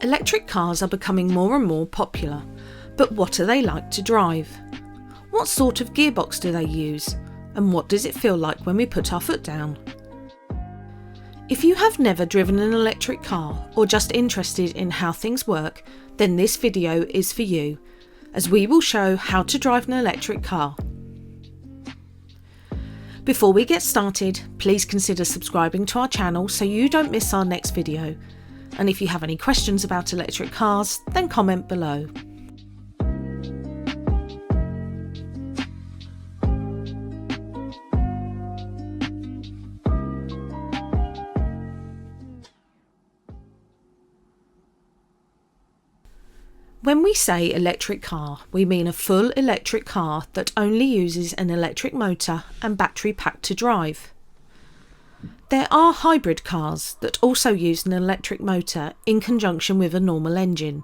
Electric cars are becoming more and more popular, but what are they like to drive? What sort of gearbox do they use? And what does it feel like when we put our foot down? If you have never driven an electric car or just interested in how things work, then this video is for you, as we will show how to drive an electric car. Before we get started, please consider subscribing to our channel so you don't miss our next video. And if you have any questions about electric cars, then comment below. When we say electric car, we mean a full electric car that only uses an electric motor and battery pack to drive. There are hybrid cars that also use an electric motor in conjunction with a normal engine,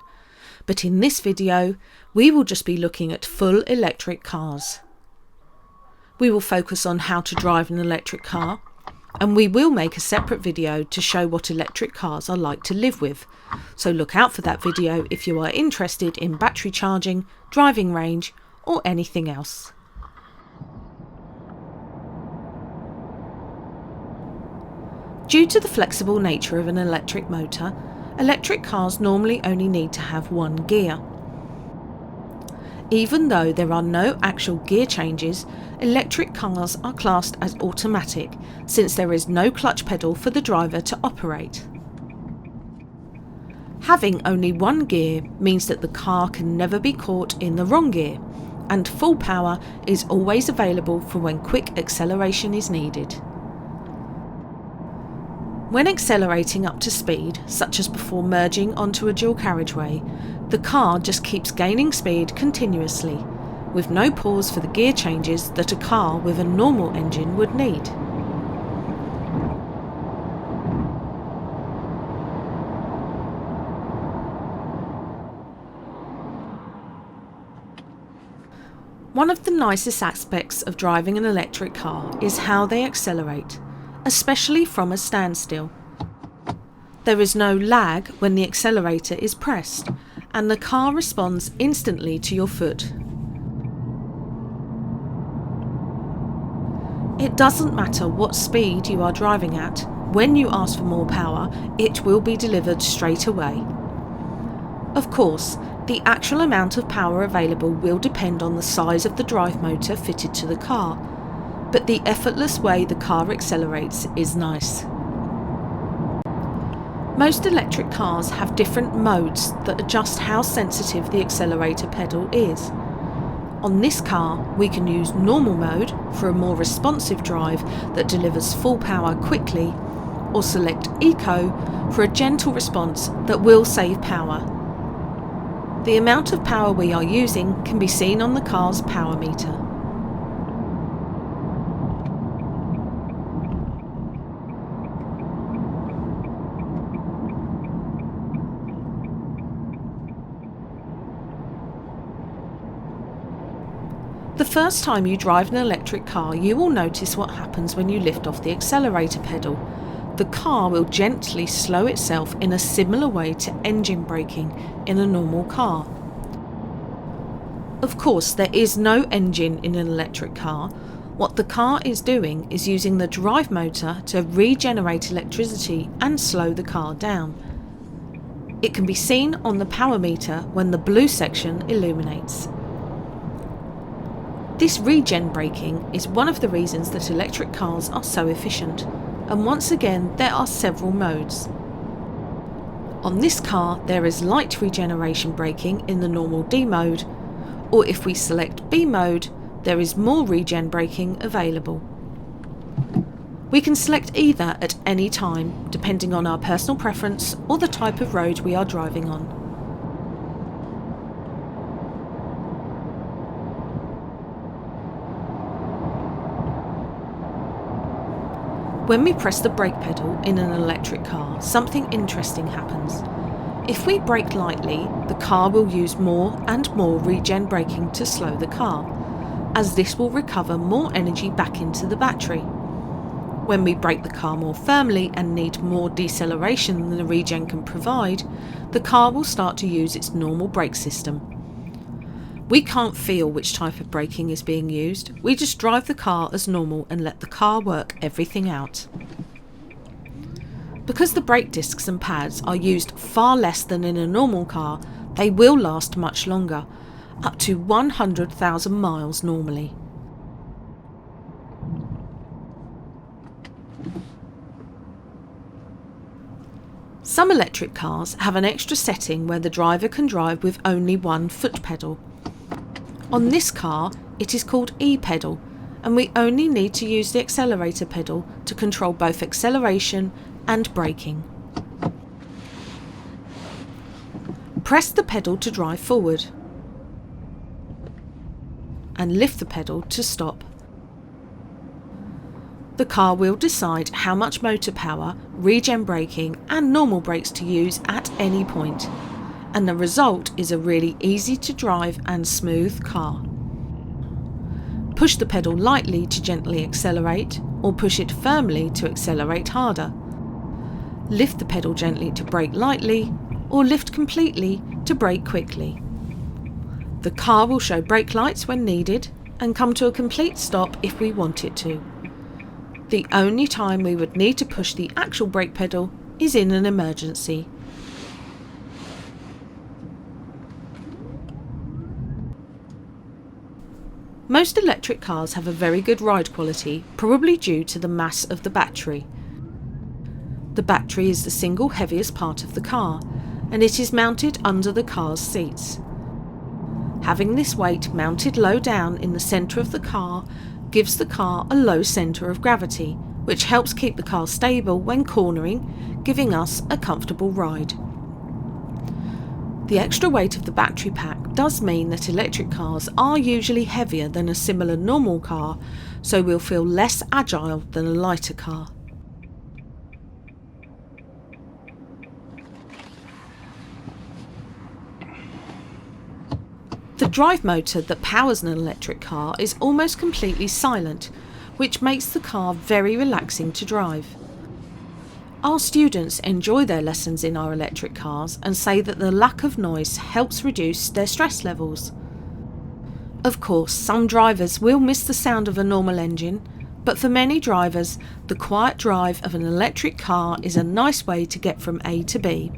but in this video we will just be looking at full electric cars. We will focus on how to drive an electric car, and we will make a separate video to show what electric cars are like to live with, so look out for that video if you are interested in battery charging, driving range or anything else. Due to the flexible nature of an electric motor, electric cars normally only need to have one gear. Even though there are no actual gear changes, electric cars are classed as automatic since there is no clutch pedal for the driver to operate. Having only one gear means that the car can never be caught in the wrong gear, and full power is always available for when quick acceleration is needed. When accelerating up to speed, such as before merging onto a dual carriageway, the car just keeps gaining speed continuously, with no pause for the gear changes that a car with a normal engine would need. One of the nicest aspects of driving an electric car is how they accelerate, especially from a standstill. There is no lag when the accelerator is pressed, and the car responds instantly to your foot. It doesn't matter what speed you are driving at, when you ask for more power, it will be delivered straight away. Of course, the actual amount of power available will depend on the size of the drive motor fitted to the car, but the effortless way the car accelerates is nice. Most electric cars have different modes that adjust how sensitive the accelerator pedal is. On this car, we can use normal mode for a more responsive drive that delivers full power quickly, or select Eco for a gentle response that will save power. The amount of power we are using can be seen on the car's power meter. The first time you drive an electric car, you will notice what happens when you lift off the accelerator pedal. The car will gently slow itself in a similar way to engine braking in a normal car. Of course, there is no engine in an electric car. What the car is doing is using the drive motor to regenerate electricity and slow the car down. It can be seen on the power meter when the blue section illuminates. This regen braking is one of the reasons that electric cars are so efficient, and once again there are several modes. On this car there is light regeneration braking in the normal D mode, or if we select B mode there is more regen braking available. We can select either at any time depending on our personal preference or the type of road we are driving on. When we press the brake pedal in an electric car, something interesting happens. If we brake lightly, the car will use more and more regen braking to slow the car, as this will recover more energy back into the battery. When we brake the car more firmly and need more deceleration than the regen can provide, the car will start to use its normal brake system. We can't feel which type of braking is being used, we just drive the car as normal and let the car work everything out. Because the brake discs and pads are used far less than in a normal car, they will last much longer, up to 100,000 miles normally. Some electric cars have an extra setting where the driver can drive with only one foot pedal. On this car, it is called E-pedal, and we only need to use the accelerator pedal to control both acceleration and braking. Press the pedal to drive forward and lift the pedal to stop. The car will decide how much motor power, regen braking and normal brakes to use at any point, and the result is a really easy to drive and smooth car. Push the pedal lightly to gently accelerate, or push it firmly to accelerate harder. Lift the pedal gently to brake lightly, or lift completely to brake quickly. The car will show brake lights when needed and come to a complete stop if we want it to. The only time we would need to push the actual brake pedal is in an emergency. Most electric cars have a very good ride quality, probably due to the mass of the battery. The battery is the single heaviest part of the car, and it is mounted under the car's seats. Having this weight mounted low down in the centre of the car gives the car a low centre of gravity, which helps keep the car stable when cornering, giving us a comfortable ride. The extra weight of the battery pack does mean that electric cars are usually heavier than a similar normal car, so we'll feel less agile than a lighter car. The drive motor that powers an electric car is almost completely silent, which makes the car very relaxing to drive. Our students enjoy their lessons in our electric cars and say that the lack of noise helps reduce their stress levels. Of course, some drivers will miss the sound of a normal engine, but for many drivers, the quiet drive of an electric car is a nice way to get from A to B.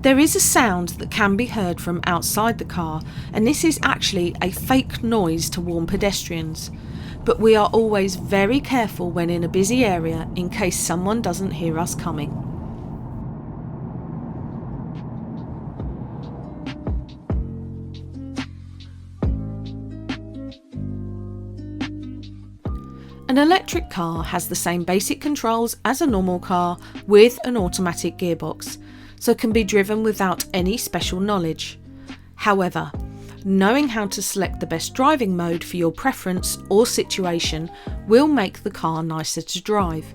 There is a sound that can be heard from outside the car, and this is actually a fake noise to warn pedestrians. But we are always very careful when in a busy area in case someone doesn't hear us coming. An electric car has the same basic controls as a normal car with an automatic gearbox, so can be driven without any special knowledge. However, knowing how to select the best driving mode for your preference or situation will make the car nicer to drive.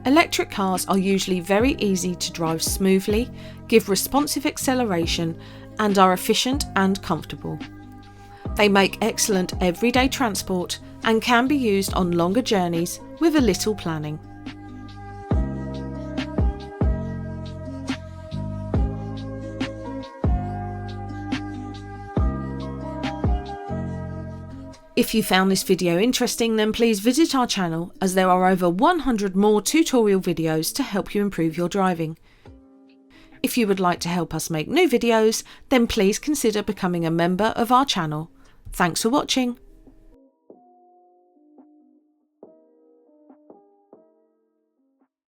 Electric cars are usually very easy to drive smoothly, give responsive acceleration, and are efficient and comfortable. They make excellent everyday transport and can be used on longer journeys with a little planning. If you found this video interesting, then please visit our channel, as there are over 100 more tutorial videos to help you improve your driving. If you would like to help us make new videos, then please consider becoming a member of our channel. Thanks for watching.